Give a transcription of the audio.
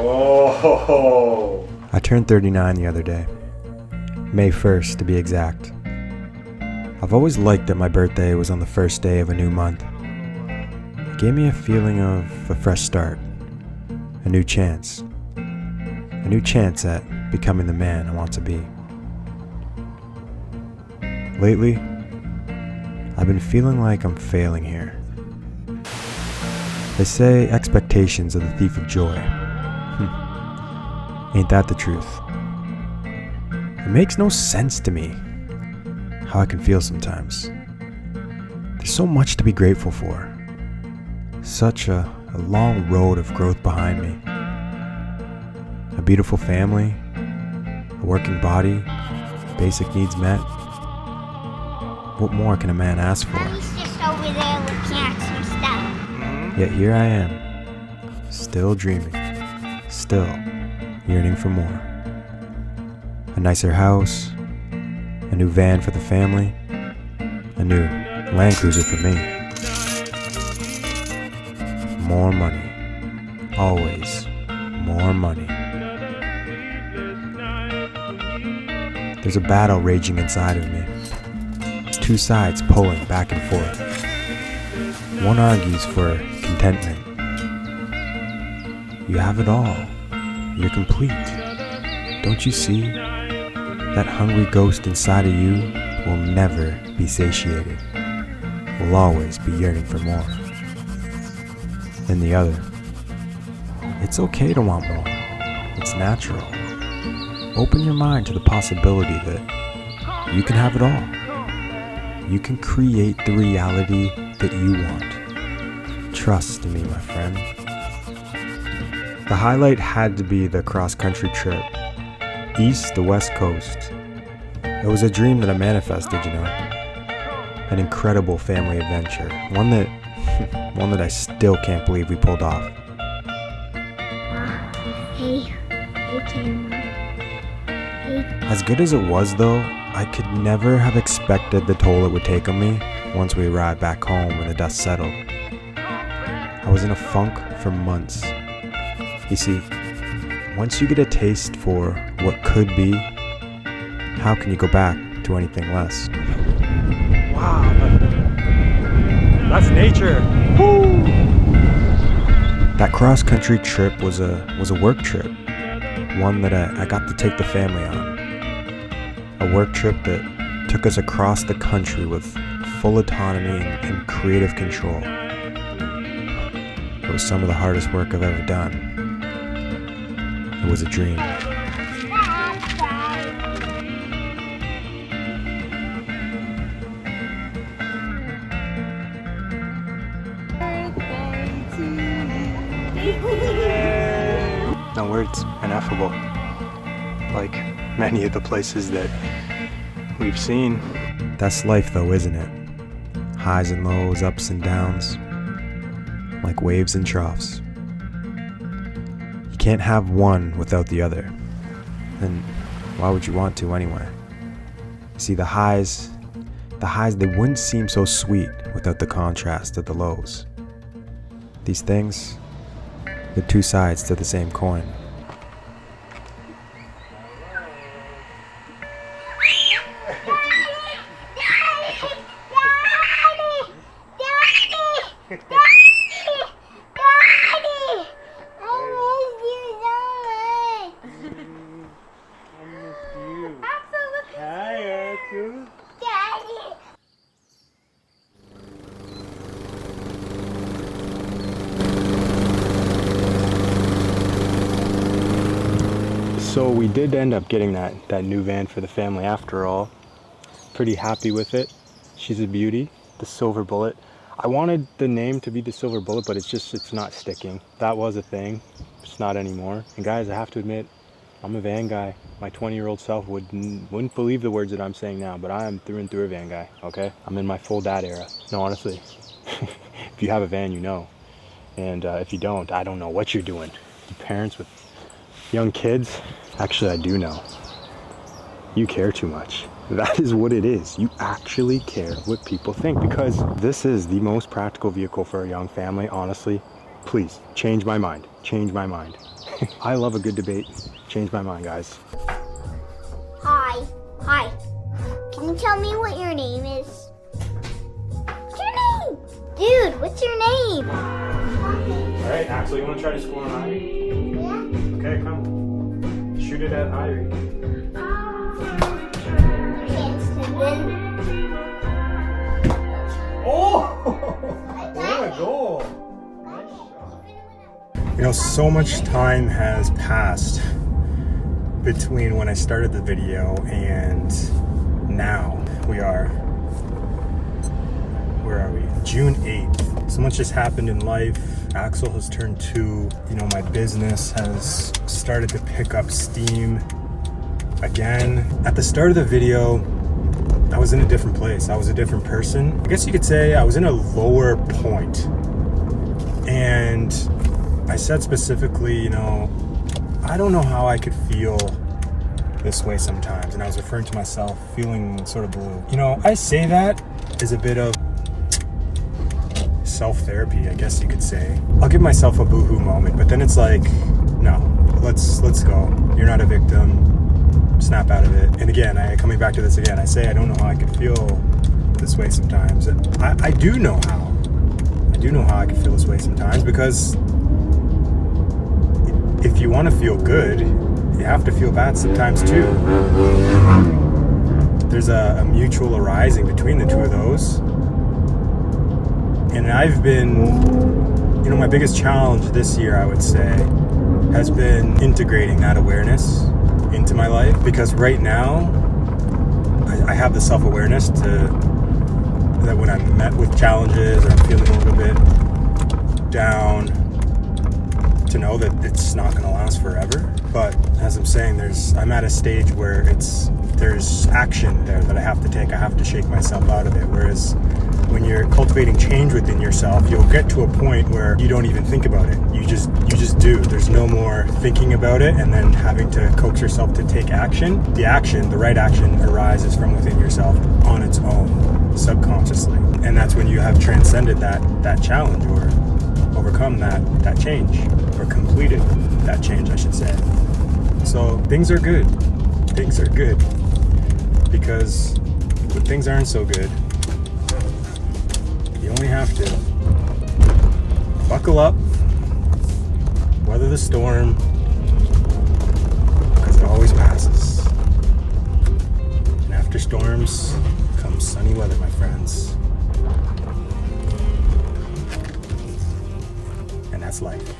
Whoa! I turned 39 the other day. May 1st, to be exact. I've always liked that my birthday was on the first day of a new month. It gave me a feeling of a fresh start, a new chance at becoming the man I want to be. Lately, I've been feeling like I'm failing here. They say expectations are the thief of joy. Ain't that the truth? It makes no sense to me how I can feel sometimes. There's so much to be grateful for. Such a long road of growth behind me. A beautiful family, a working body, basic needs met. What more can a man ask for? He's just over there looking at some stuff. Yet here I am, still dreaming, still yearning for more. A nicer house, a new van for the family, a new Land Cruiser for me. More money, always more money. There's a battle raging inside of me. Two sides pulling back and forth. One argues for contentment. You have it all. You're complete. Don't you see? That hungry ghost inside of you will never be satiated. Will always be yearning for more. And the other. It's okay to want more. It's natural. Open your mind to the possibility that you can have it all. You can create the reality that you want. Trust me, my friend. The highlight had to be the cross-country trip. East to West Coast. It was a dream that I manifested, An incredible family adventure. One that I still can't believe we pulled off. Hey camera. As good as it was, though, I could never have expected the toll it would take on me once we arrived back home and the dust settled. I was in a funk for months. You see, once you get a taste for what could be, how can you go back to anything less? Wow, that's nature. Woo! That cross-country trip was a work trip, one that I got to take the family on. A work trip that took us across the country with full autonomy and creative control. It was some of the hardest work I've ever done. It was a dream. No words, ineffable. Like many of the places that we've seen. That's life though, isn't it? Highs and lows, ups and downs. Like waves and troughs. You can't have one without the other. And why would you want to anyway? See, the highs, they wouldn't seem so sweet without the contrast of the lows. These things, they're two sides to the same coin. So we did end up getting that new van for the family after all. Pretty happy with it. She's a beauty, the Silver Bullet. I wanted the name to be the Silver Bullet, but it's not sticking. That was a thing, it's not anymore. And guys, I have to admit, I'm a van guy. My 20-year-old self wouldn't believe the words that I'm saying now, but I am through and through a van guy, okay? I'm in my full dad era. No, honestly, if you have a van, you know. And if you don't, I don't know what you're doing. You parents with young kids, actually I do know. You care too much. That is what it is. You actually care what people think, because this is the most practical vehicle for a young family, honestly. Please, change my mind. Change my mind. I love a good debate. Change my mind, guys. Hi. Hi. Can you tell me what your name is? What's your name? Dude, what's your name? All right, Axel, you want to try to score on Irie? Yeah. Okay, come. Shoot it at Irie. Chance to win. Oh! What a goal! You know, so much time has passed between when I started the video and now. Where are we? June 8th. So much has happened in life. Axel has turned 2. You know, my business has started to pick up steam again. At the start of the video, I was in a different place. I was a different person. I guess you could say I was in a lower point. And I said specifically, you know, I don't know how I could feel this way sometimes. And I was referring to myself feeling sort of blue. You know, I say that as a bit of self-therapy, I guess you could say. I'll give myself a boohoo moment, but then it's like, no, let's go. You're not a victim. Snap out of it. And again, coming back to this again, I say I don't know how I could feel this way sometimes. I do know how. I do know how I could feel this way sometimes, because if you want to feel good, you have to feel bad sometimes too. There's a mutual arising between the two of those. And I've been, you know, my biggest challenge this year, I would say, has been integrating that awareness into my life. Because right now, I have the self-awareness that when I'm met with challenges or I'm feeling a little bit down, to know that it's not going to last forever. But as I'm saying, I'm at a stage where there's action there that I have to take. I have to shake myself out of it. Whereas when you're cultivating change within yourself, you'll get to a point where you don't even think about it. You just do. There's no more thinking about it and then having to coax yourself to take action. The right action arises from within yourself on its own, subconsciously. And that's when you have transcended that challenge, or overcome that change, or completed that change, I should say. So things are good. Things are good. Because when things aren't so good, you only have to buckle up, weather the storm, because it always passes. And after storms comes sunny weather, my friends. And that's life.